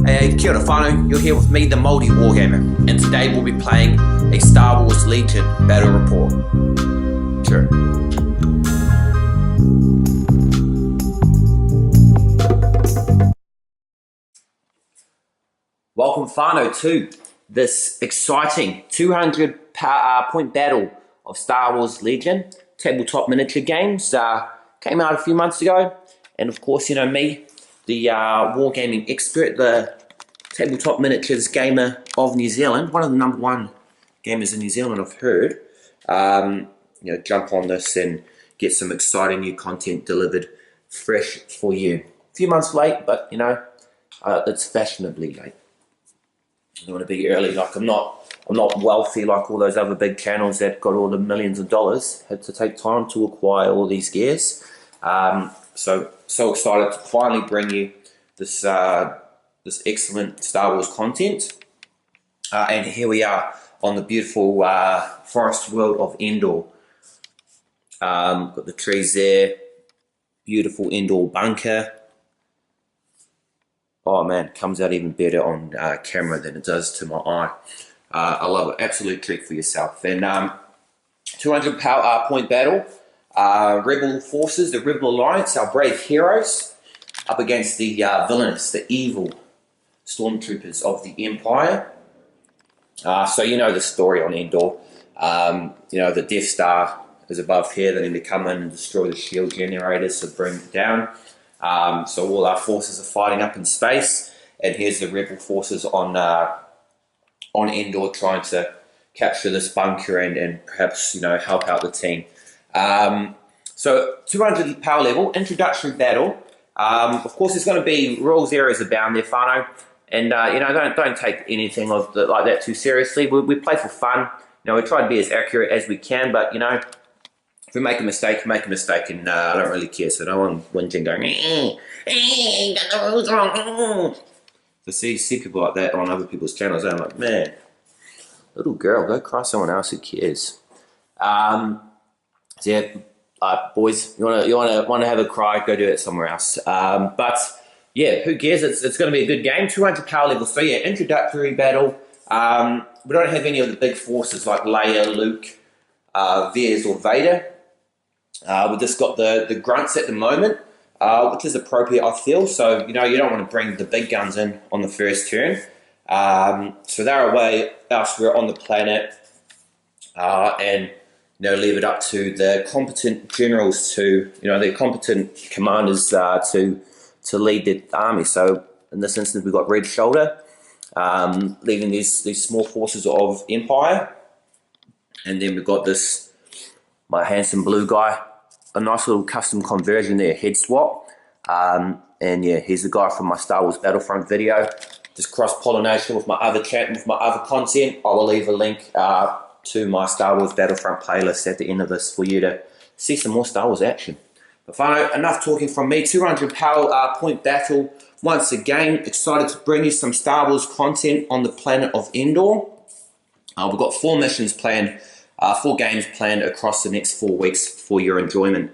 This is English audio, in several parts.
Hey, kia ora whanau, you're here with me, the maoriwargamer, and today we'll be playing a Star Wars Legion battle report. Chur. Welcome whanau to this exciting 200 point battle of Star Wars Legion tabletop miniature games. Came out a few months ago, and of course, you know me, the wargaming expert, the tabletop miniatures gamer of New Zealand, one of the #1 gamers in New Zealand, I've heard. You know, jump on this and get some exciting new content delivered fresh for you. A few months late, but you know, it's fashionably late. I want to be early. Like I'm not wealthy like all those other big channels that got all the millions of dollars. Had to take time to acquire all these gears. So excited to finally bring you this this excellent Star Wars content. And here we are on the beautiful forest world of Endor. Got the trees there, beautiful Endor bunker. Oh man, comes out even better on camera than it does to my eye. I love it, absolute treat for yourself. And 200 point battle. Rebel forces, the Rebel Alliance, our brave heroes, up against the villainous, the evil stormtroopers of the Empire. So you know the story on Endor. You know, the Death Star is above here. They need to come in and destroy the shield generators to bring it down. So all our forces are fighting up in space, and here's the Rebel forces on Endor trying to capture this bunker and perhaps, you know, help out the team. So 200 power level, introductory battle. Of course, there's going to be rules areas abound there, whanau, and you know, don't take anything like that too seriously. We play for fun. You know, we try to be as accurate as we can, but you know, if we make a mistake, and I don't really care. So no one whinging going, got the rules wrong. To see people like that on other people's channels, I'm like, man, little girl, go cry someone else who cares. So yeah, boys, you wanna have a cry, go do it somewhere else. But yeah, who cares? It's going to be a good game. 200 power level. So yeah, introductory battle. We don't have any of the big forces like Leia, Luke, Veers, or Vader. We've just got the grunts at the moment, which is appropriate, I feel. So you know, you don't want to bring the big guns in on the first turn. So they're away elsewhere on the planet, and you know, leave it up to the competent generals to, you know, the competent commanders to lead the army. So in this instance, we've got Red Shoulder leading these small forces of Empire, and then we've got this my handsome blue guy, a nice little custom conversion there, head swap. And yeah, he's the guy from my Star Wars Battlefront video. Just cross-pollination with my other chat and with my other content. I will leave a link to my Star Wars Battlefront playlist at the end of this for you to see some more Star Wars action. But whanau, enough talking from me. 200 power point battle. Once again, excited to bring you some Star Wars content on the planet of Endor. We've got 4 missions planned, 4 games planned across the next 4 weeks for your enjoyment.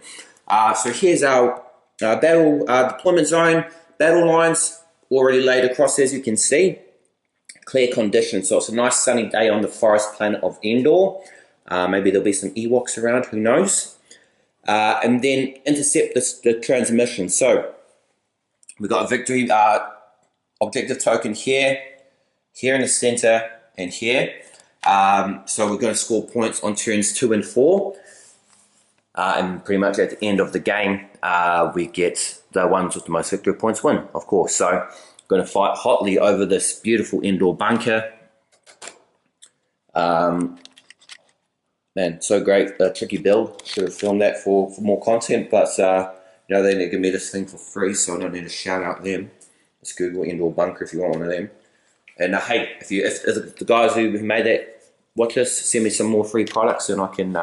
So here's our battle deployment zone, battle lines already laid across, as you can see. Clear conditions, so it's a nice sunny day on the forest planet of Endor. Maybe there'll be some Ewoks around, who knows. And then intercept the transmission. So we've got a victory objective token here in the center, and here. So we're going to score points on turns 2 and 4. And pretty much at the end of the game, we get the ones with the most victory points win, of course. So going to fight hotly over this beautiful Endor bunker. Man, so great. Tricky build. Should have filmed that for more content, but you know, they need to give me this thing for free, so I don't need to shout out them. Just Google Endor bunker if you want one of them. And hey, if the guys who made that watch this, send me some more free products and I can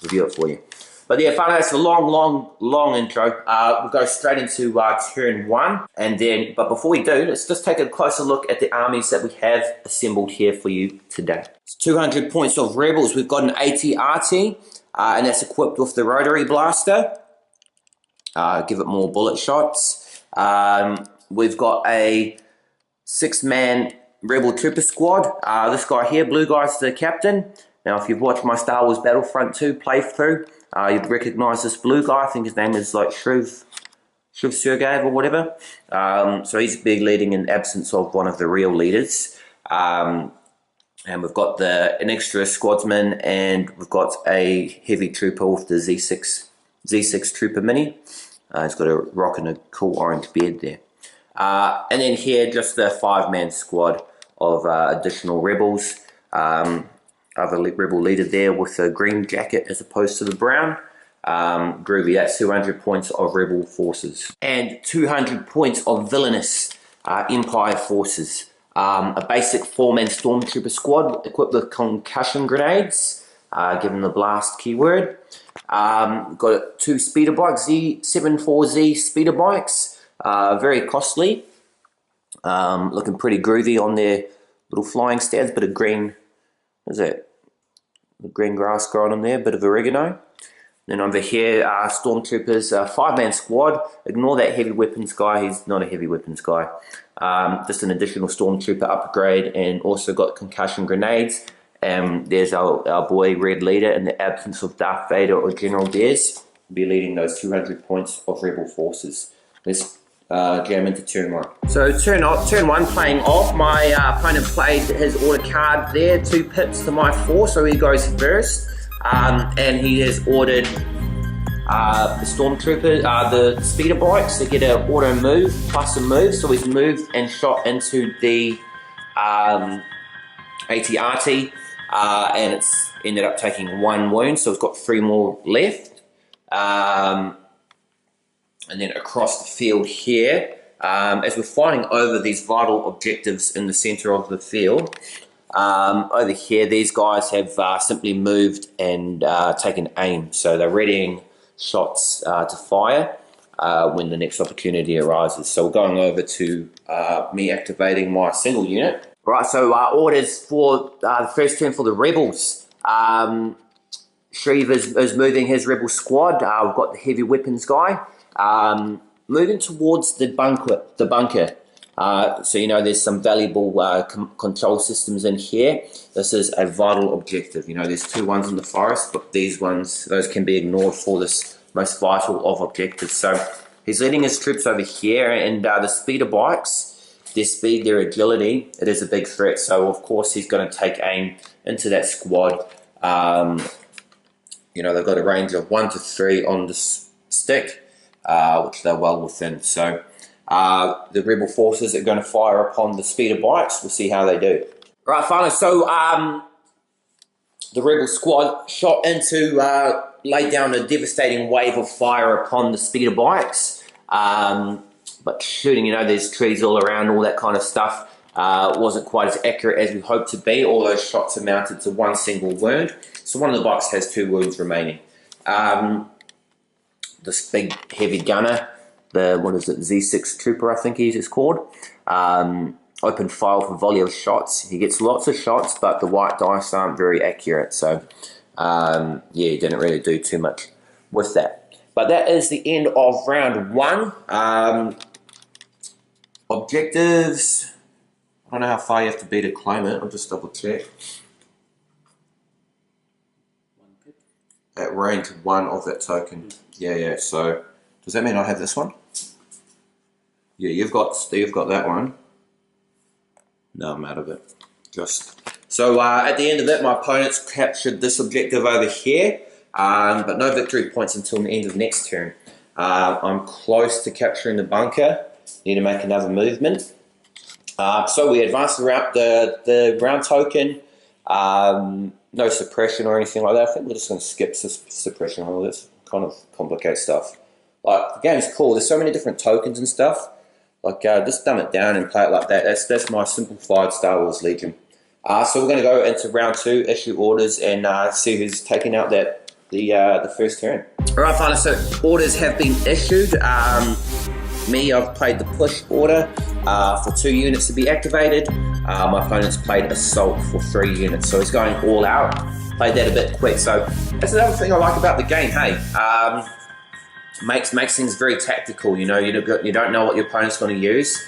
review it for you. But yeah, whanau, it's a long intro. We'll go straight into turn 1, and then, but before we do, let's just take a closer look at the armies that we have assembled here for you today. It's 200 points of rebels. We've got an AT-RT, and that's equipped with the rotary blaster. Give it more bullet shots. We've got a 6-man Rebel Trooper squad. This guy here, blue guy's the captain. Now, if you've watched my Star Wars Battlefront 2 playthrough, you'd recognise this blue guy. I think his name is like Shriv Sergeyev or whatever. So he's big leading in absence of one of the real leaders. And we've got an extra squadsman, and we've got a heavy trooper with the Z6 Trooper Mini. He's got a rock and a cool orange beard there. And then here, just the 5-man squad of additional rebels. Other rebel leader there with a green jacket as opposed to the brown. Groovy, that's 200 points of rebel forces. And 200 points of villainous Empire forces. A basic 4-man stormtrooper squad equipped with concussion grenades, given the blast keyword. Got 2 speeder bikes, Z74Z speeder bikes, very costly. Looking pretty groovy on their little flying stands, bit of green, what is that? The green grass growing on there, bit of oregano. Then over here, stormtroopers, 5-man squad. Ignore that heavy weapons guy, he's not a heavy weapons guy. Just an additional stormtrooper upgrade, and also got concussion grenades. And there's our boy Red Leader in the absence of Darth Vader or General Dares. Will be leading those 200 points of rebel forces. Let's jam into turn 1. So turn 1 playing off. My opponent played his order card there, 2 pips to my 4, so he goes first. And he has ordered the stormtrooper, the speeder bikes to get an auto move plus a move. So he's moved and shot into the AT-RT, and it's ended up taking 1 wound, so it's got 3 more left. And then across the field here, as we're fighting over these vital objectives in the center of the field, over here these guys have simply moved and taken aim, so they're readying shots to fire when the next opportunity arises. So we're going over to me activating my single unit. Right, so orders for the first turn for the rebels. Shriv is moving his rebel squad. We've got the heavy weapons guy moving towards the bunker. So you know there's some valuable control systems in here. This is a vital objective. You know there's 2 ones in the forest, but those can be ignored for this most vital of objectives. So he's leading his troops over here, and the speeder bikes, their speed, their agility, it is a big threat. So of course he's going to take aim into that squad. You know they've got a range of 1 to 3 on the stick, which they're well within. So the rebel forces are going to fire upon the speeder bikes. We'll see how they do. Right, finally, so the rebel squad shot into, laid down a devastating wave of fire upon the speeder bikes. But shooting, you know, there's trees all around, all that kind of stuff. Wasn't quite as accurate as we hoped to be. All those shots amounted to 1 single wound. So one of the bikes has 2 wounds remaining. This big heavy gunner, the Z6 Trooper, I think he's called. Opened fire for a volley of shots. He gets lots of shots, but the white dice aren't very accurate. So yeah, he didn't really do too much with that. But that is the end of round 1. Objectives. I don't know how far you have to be to claim it. I'll just double check. At rank 1 of that token. Yeah. So does that mean I have this one? Yeah, you've got that one. No, I'm out of it. So at the end of it, my opponent's captured this objective over here, but no victory points until the end of next turn. I'm close to capturing the bunker. Need to make another movement. So we advance around the ground token. No suppression or anything like that. I think we're just going to skip suppression. All this kind of complicates stuff. Like the game's cool. There's so many different tokens and stuff. Like just dumb it down and play it like that. That's my simplified Star Wars Legion. So we're going to go into round 2, issue orders, and see who's taking out the first turn. All right, finally, so orders have been issued. Me, I've played the push order for 2 units to be activated. My opponent's played assault for 3 units, so he's going all out. Played that a bit quick, so that's another thing I like about the game. Hey, makes things very tactical. You know, you don't know what your opponent's going to use.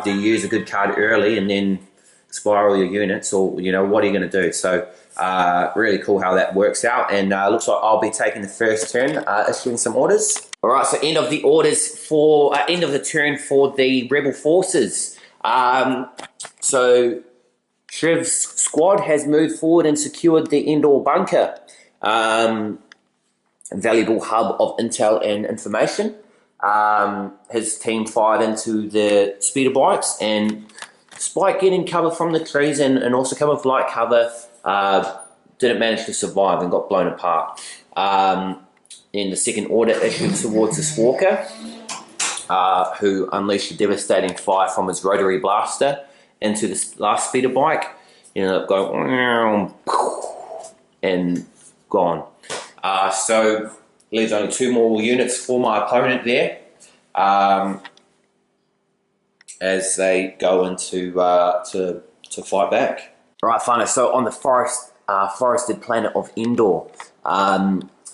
Do you use a good card early and then expire all your units, or you know, what are you going to do? So really cool how that works out, and looks like I'll be taking the first turn, issuing some orders. All right, so end of the orders for end of the turn for the rebel forces. So Shriv's squad has moved forward and secured the Endor bunker, a valuable hub of intel and information. His team fired into the speeder bikes, and despite getting cover from the trees and also cover of light cover, didn't manage to survive and got blown apart. In the second order issued towards the Squawker, who unleashed a devastating fire from his rotary blaster into the last speeder bike. Ended up going and gone. So leaves only 2 more units for my opponent there, as they go into to fight back. All right, whanau. So on the forested planet of Endor,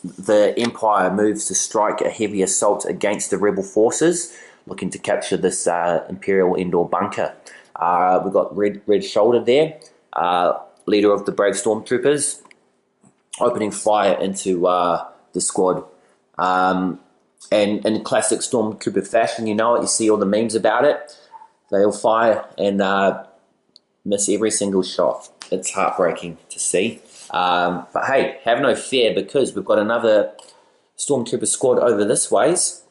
the Empire moves to strike a heavy assault against the rebel forces, looking to capture this Imperial Endor bunker. We've got Red Shoulder there, leader of the brave stormtroopers, opening fire into the squad. And in classic stormtrooper fashion, you know it, you see all the memes about it. They all fire and miss every single shot. It's heartbreaking to see. But hey, have no fear, because we've got another stormtrooper squad over this ways,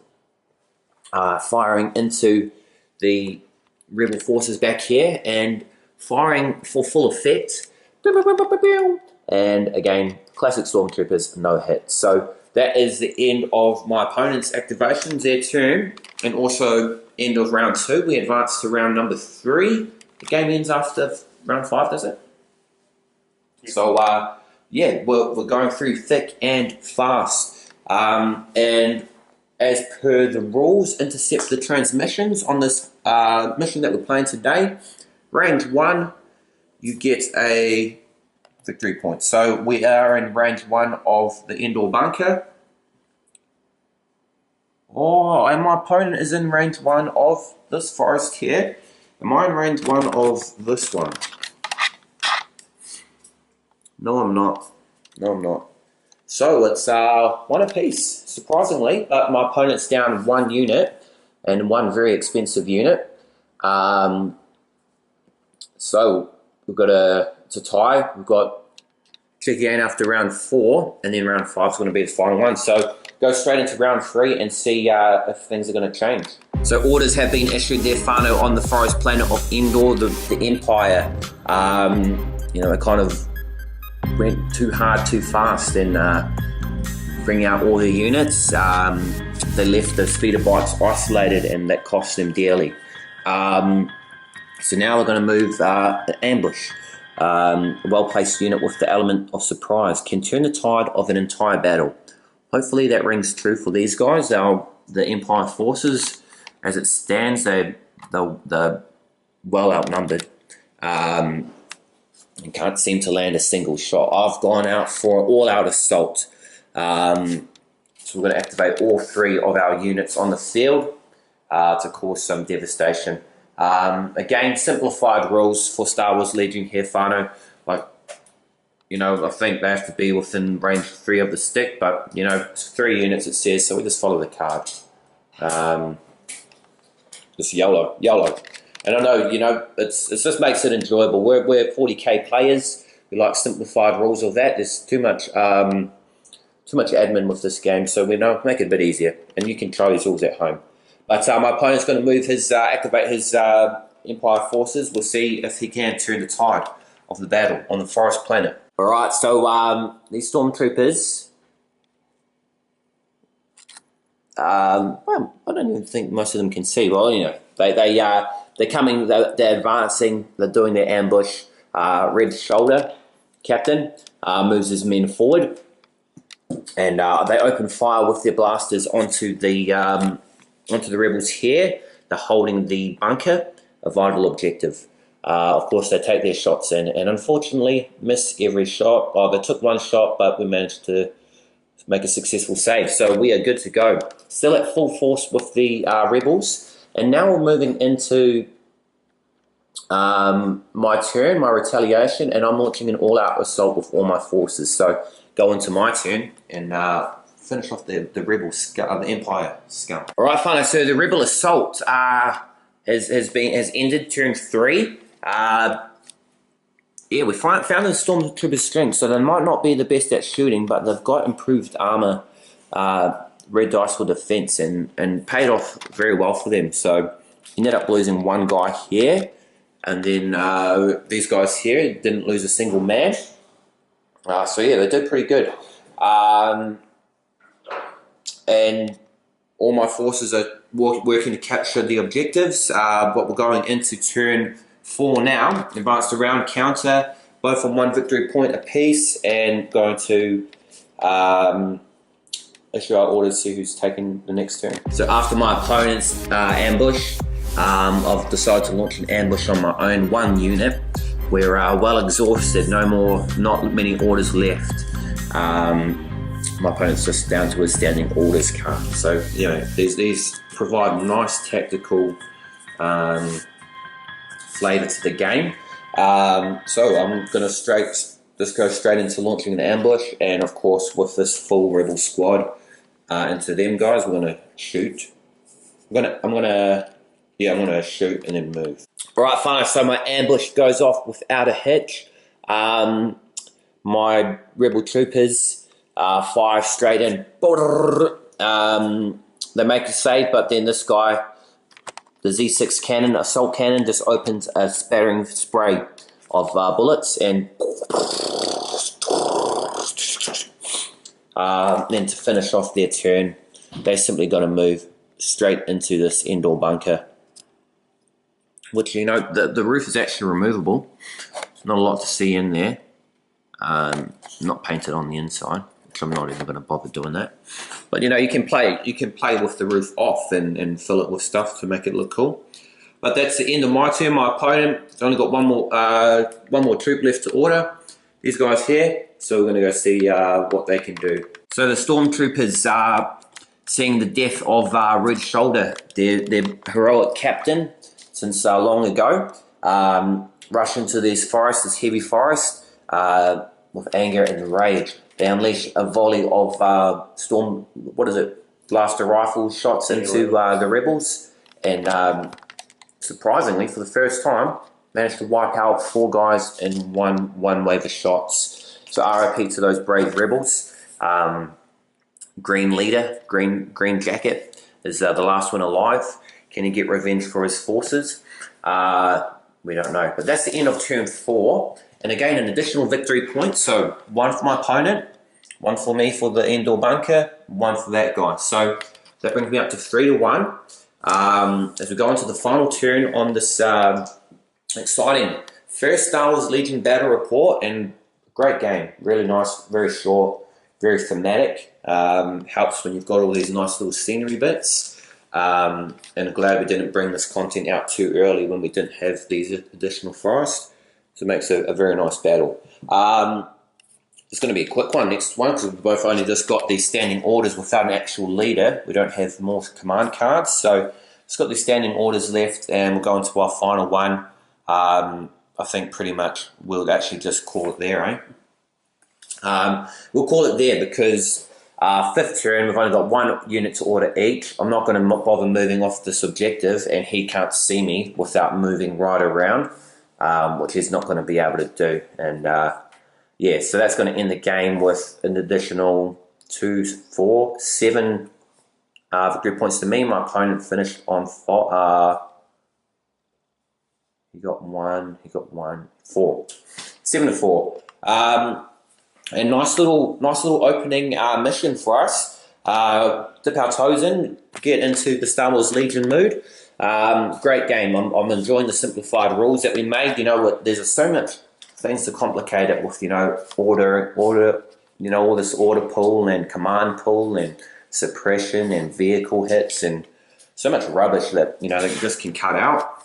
firing into the rebel forces back here and firing for full effect. And again, classic stormtroopers, no hit. So that is the end of my opponent's activations, their turn, and also end of round 2. We advance to round number 3. The game ends after round 5, does it? So, yeah, we're going through thick and fast. And as per the rules, intercept the transmissions on this mission that we're playing today. Range 1, you get a victory point. So we are in range 1 of the Endor bunker. Oh, and my opponent is in range 1 of this forest here. Am I in range 1 of this one? No, I'm not. No, I'm not. So it's 1 apiece, surprisingly, but my opponent's down 1 unit, and 1 very expensive unit. So we've got it's a tie. We've got check again after round 4, and then round 5 is going to be the final one. So go straight into round 3 and see if things are going to change. So orders have been issued there, whanau, on the forest planet of Endor, the Empire. You know, it kind of went too hard too fast and bring out all the units. They left the speeder bikes isolated, and that cost them dearly. So now we're going to move ambush. A well-placed unit with the element of surprise can turn the tide of an entire battle. Hopefully that rings true for these guys. The Empire forces, as it stands, they're well outnumbered. And can't seem to land a single shot. I've gone out for an all-out assault. So we're going to activate all 3 of our units on the field to cause some devastation. Again, simplified rules for Star Wars Legion here, whanau. Like, you know, I think they have to be within range 3 of the stick, but, you know, it's 3 units it says, so we just follow the card. Just YOLO. And I know, you know, it just makes it enjoyable. We're 40k players. We like simplified rules of that. There's too much admin with this game, so we know make it a bit easier. And you can try these rules at home. But my opponent's going to move his activate his Empire forces. We'll see if he can turn the tide of the battle on the forest planet. All right, so these stormtroopers. Well, I don't even think most of them can see. Well, you know, they're coming. They're advancing. They're doing their ambush. Red Shoulder captain moves his men forward, and they open fire with their blasters onto the rebels here. They're holding the bunker, a vital objective. Of course, they take their shots in, and unfortunately miss every shot. Oh, they took 1 shot, but we managed to make a successful save. So we are good to go. Still at full force with the rebels. And now we're moving into my turn, my retaliation, and I'm launching an all-out assault with all my forces. So go into my turn and finish off the rebel the Empire scum. All right, fine. So the rebel assault has ended turn 3. Yeah, we found the stormtrooper's strength, so they might not be the best at shooting, but they've got improved armor, red dice for defense, and paid off very well for them. So ended up losing one guy here, and then these guys here didn't lose a single man. So yeah, they did pretty good. And all my forces are working to capture the objectives. But we're going into turn 4 now. Advanced around counter, both on 1 victory point apiece, and going to issue our orders, see who's taking the next turn. So after my opponent's ambush, I've decided to launch an ambush on my own 1 unit. We're well exhausted, not many orders left. My opponent's just down to his standing orders card. So, you know, these provide nice tactical flavour to the game. So I'm going to just go straight into launching an ambush, and of course with this full rebel squad into them guys, we're going to shoot. I'm gonna shoot and then move. All right, fine. So my ambush goes off without a hitch. My rebel troopers fire straight in. They make a save, but then this guy, the Z6 cannon, assault cannon, just opens a spattering spray of bullets, and then to finish off their turn, they're simply going to move straight into this Endor bunker, which, you know, the roof is actually removable. There's not a lot to see in there. Not painted on the inside, which I'm not even going to bother doing that. But, you know, you can play with the roof off and fill it with stuff to make it look cool. But that's the end of my turn. My opponent's only got one more troop left to order. These guys here. So we're going to go see what they can do. So the stormtroopers are seeing the death of Red Shoulder, their heroic captain since long ago. Rush into this heavy forest, with anger and rage. They unleash a volley of blaster rifle shots into the rebels, and surprisingly, for the first time, managed to wipe out 4 guys in one wave of shots. So RIP to those brave rebels. Green leader, green jacket is the last one alive. Can he get revenge for his forces? We don't know. But that's the end of turn 4. And again, an additional victory point. So 1 for my opponent, 1 for me for the Endor bunker, 1 for that guy. So that brings me up to 3-1. As we go into the final turn on this exciting first Star Wars Legion battle report, and great game. Really nice, very short, very thematic. Helps when you've got all these nice little scenery bits. And I'm glad we didn't bring this content out too early when we didn't have these additional forests. So it makes a very nice battle. It's going to be a quick one, next one, because we've both only just got these standing orders without an actual leader. We don't have more command cards, so it's got these standing orders left, and we'll go into our final one. I think pretty much we'll actually just call it there, eh? We'll call it there because 5th turn, we've only got 1 unit to order each. I'm not going to bother moving off this objective, and he can't see me without moving right around, which he's not going to be able to do. And yeah, so that's going to end the game with an additional 2, 4, 7 victory points to me. My opponent finished on 4. He got 1, 4. 7-4. A nice little opening mission for us. Dip our toes in, get into the Star Wars Legion mood. Great game. I'm enjoying the simplified rules that we made. You know, there's so much things to complicate it with. You know, order. You know, all this order pull and command pull and suppression and vehicle hits and so much rubbish that, you know, that you just can cut out.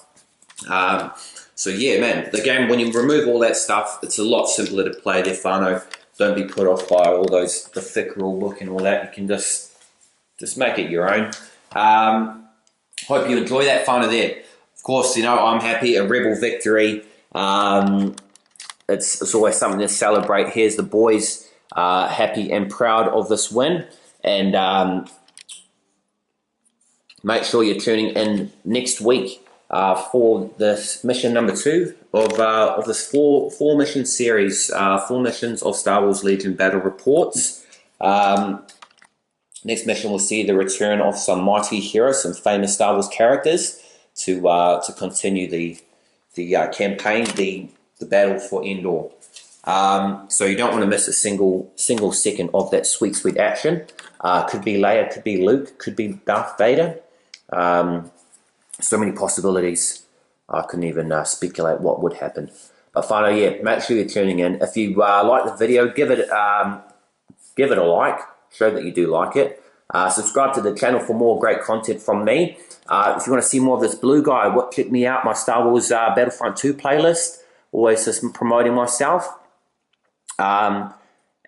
So yeah, man, the game, when you remove all that stuff, it's a lot simpler to play. The whanau. Don't be put off by all the thick rule book and all that. You can just make it your own. Hope you enjoy that whanau there. Of course, you know, I'm happy, a rebel victory. It's always something to celebrate. Here's the boys happy and proud of this win. And make sure you're tuning in next week for this mission number 2 of this four mission series, 4 missions of Star Wars Legion battle reports. Next mission will see the return of some mighty heroes, some famous Star Wars characters to continue the campaign, the battle for Endor. So you don't want to miss a single second of that sweet action. Could be Leia, could be Luke, could be Darth Vader. So many possibilities. I couldn't even speculate what would happen. But finally, yeah, make sure you're tuning in. If you like the video, give it a like. Show that you do like it. Subscribe to the channel for more great content from me. If you want to see more of this blue guy, check me out, my Star Wars Battlefront 2 playlist. Always just promoting myself. And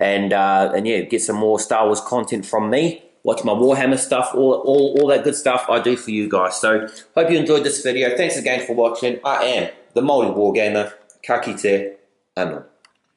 yeah, get some more Star Wars content from me. Watch my Warhammer stuff, all that good stuff I do for you guys. So, hope you enjoyed this video. Thanks again for watching. I am the maoriwargamer. Ka kite, anō.